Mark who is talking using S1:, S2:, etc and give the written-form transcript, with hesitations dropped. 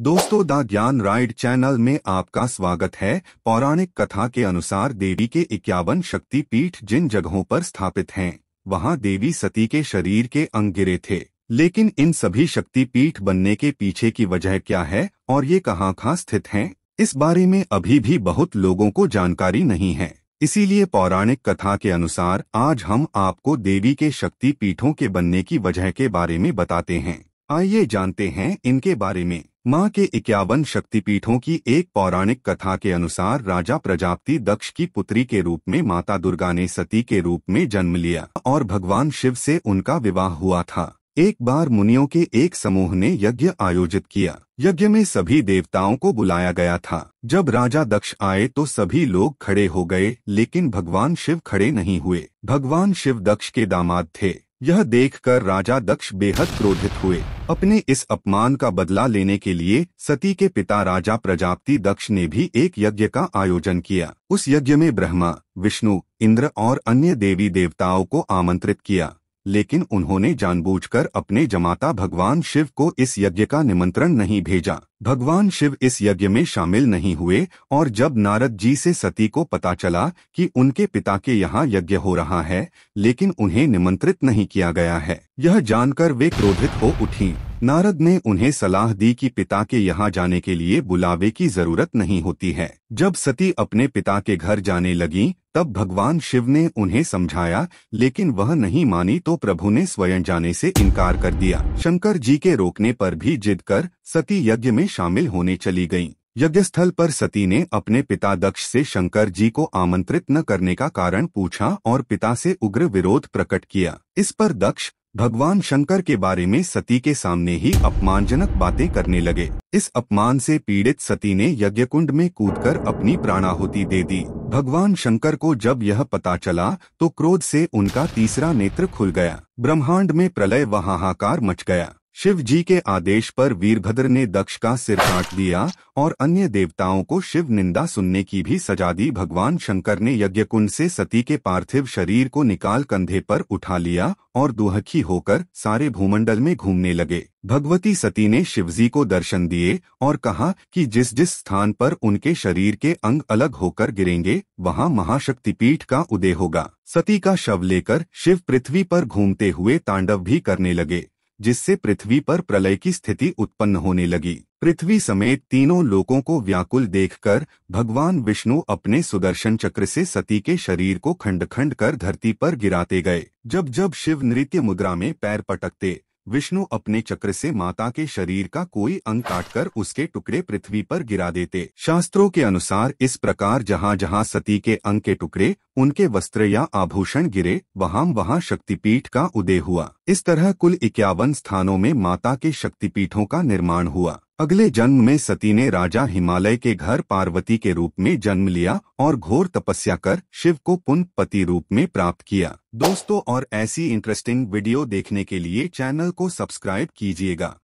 S1: दोस्तों, द ज्ञान ride channel में आपका स्वागत है। पौराणिक कथा के अनुसार देवी के 51 शक्तिपीठ जिन जगहों पर स्थापित हैं, वहां देवी सती के शरीर के अंग गिरे थे। लेकिन इन सभी शक्तिपीठ बनने के पीछे की वजह क्या है और ये कहाँ स्थित हैं, इस बारे में अभी भी बहुत लोगों को जानकारी नहीं है। इसीलिए पौराणिक कथा के अनुसार आज हम आपको देवी के शक्तिपीठों के बनने की वजह के बारे में बताते हैं। आइए जानते हैं इनके बारे में। माँ के 51 शक्तिपीठों की एक पौराणिक कथा के अनुसार राजा प्रजापति दक्ष की पुत्री के रूप में माता दुर्गा ने सती के रूप में जन्म लिया और भगवान शिव से उनका विवाह हुआ था। एक बार मुनियों के एक समूह ने यज्ञ आयोजित किया। यज्ञ में सभी देवताओं को बुलाया गया था। जब राजा दक्ष आए तो सभी लोग खड़े हो गए, लेकिन भगवान शिव खड़े नहीं हुए। भगवान शिव दक्ष के दामाद थे। यह देखकर राजा दक्ष बेहद क्रोधित हुए। अपने इस अपमान का बदला लेने के लिए सती के पिता राजा प्रजापति दक्ष ने भी एक यज्ञ का आयोजन किया। उस यज्ञ में ब्रह्मा, विष्णु, इंद्र और अन्य देवी देवताओं को आमंत्रित किया, लेकिन उन्होंने जानबूझकर अपने जमाता भगवान शिव को इस यज्ञ का निमंत्रण नहीं भेजा। भगवान शिव इस यज्ञ में शामिल नहीं हुए और जब नारद जी से सती को पता चला कि उनके पिता के यहाँ यज्ञ हो रहा है लेकिन उन्हें निमंत्रित नहीं किया गया है, यह जानकर वे क्रोधित हो उठी। नारद ने उन्हें सलाह दी कि पिता के यहाँ जाने के लिए बुलावे की जरूरत नहीं होती है। जब सती अपने पिता के घर जाने लगी तब भगवान शिव ने उन्हें समझाया, लेकिन वह नहीं मानी तो प्रभु ने स्वयं जाने से इनकार कर दिया। शंकर जी के रोकने पर भी जिद कर सती यज्ञ में शामिल होने चली गईं। यज्ञस्थल पर सती ने अपने पिता दक्ष से शंकर जी को आमंत्रित न करने का कारण पूछा और पिता से उग्र विरोध प्रकट किया। इस पर दक्ष भगवान शंकर के बारे में सती के सामने ही अपमानजनक बातें करने लगे। इस अपमान से पीड़ित सती ने यज्ञकुंड में कूदकर अपनी प्राणाहुति दे दी। भगवान शंकर को जब यह पता चला तो क्रोध से उनका तीसरा नेत्र खुल गया। ब्रह्मांड में प्रलय व हाहाकार मच गया। शिव जी के आदेश पर वीरभद्र ने दक्ष का सिर काट दिया और अन्य देवताओं को शिव निंदा सुनने की भी सजा दी। भगवान शंकर ने यज्ञकुंड से सती के पार्थिव शरीर को निकाल कंधे पर उठा लिया और दुहखी होकर सारे भूमंडल में घूमने लगे। भगवती सती ने शिवजी को दर्शन दिए और कहा कि जिस जिस स्थान पर उनके शरीर के अंग अलग होकर गिरेंगे वहां महाशक्तिपीठ का उदय होगा। सती का शव लेकर शिव पृथ्वी पर घूमते हुए तांडव भी करने लगे, जिससे पृथ्वी पर प्रलय की स्थिति उत्पन्न होने लगी। पृथ्वी समेत तीनों लोकों को व्याकुल देखकर भगवान विष्णु अपने सुदर्शन चक्र से सती के शरीर को खंड खंड कर धरती पर गिराते गए। जब जब शिव नृत्य मुद्रा में पैर पटकते, विष्णु अपने चक्र से माता के शरीर का कोई अंग काटकर उसके टुकड़े पृथ्वी पर गिरा देते। शास्त्रों के अनुसार इस प्रकार जहाँ जहाँ सती के अंग के टुकड़े, उनके वस्त्र या आभूषण गिरे, वहाँ शक्तिपीठ का उदय हुआ। इस तरह कुल 51 स्थानों में माता के शक्तिपीठों का निर्माण हुआ। अगले जन्म में सती ने राजा हिमालय के घर पार्वती के रूप में जन्म लिया और घोर तपस्या कर शिव को पुनः पति रूप में प्राप्त किया। दोस्तों, और ऐसी इंटरेस्टिंग वीडियो देखने के लिए चैनल को सब्सक्राइब कीजिएगा।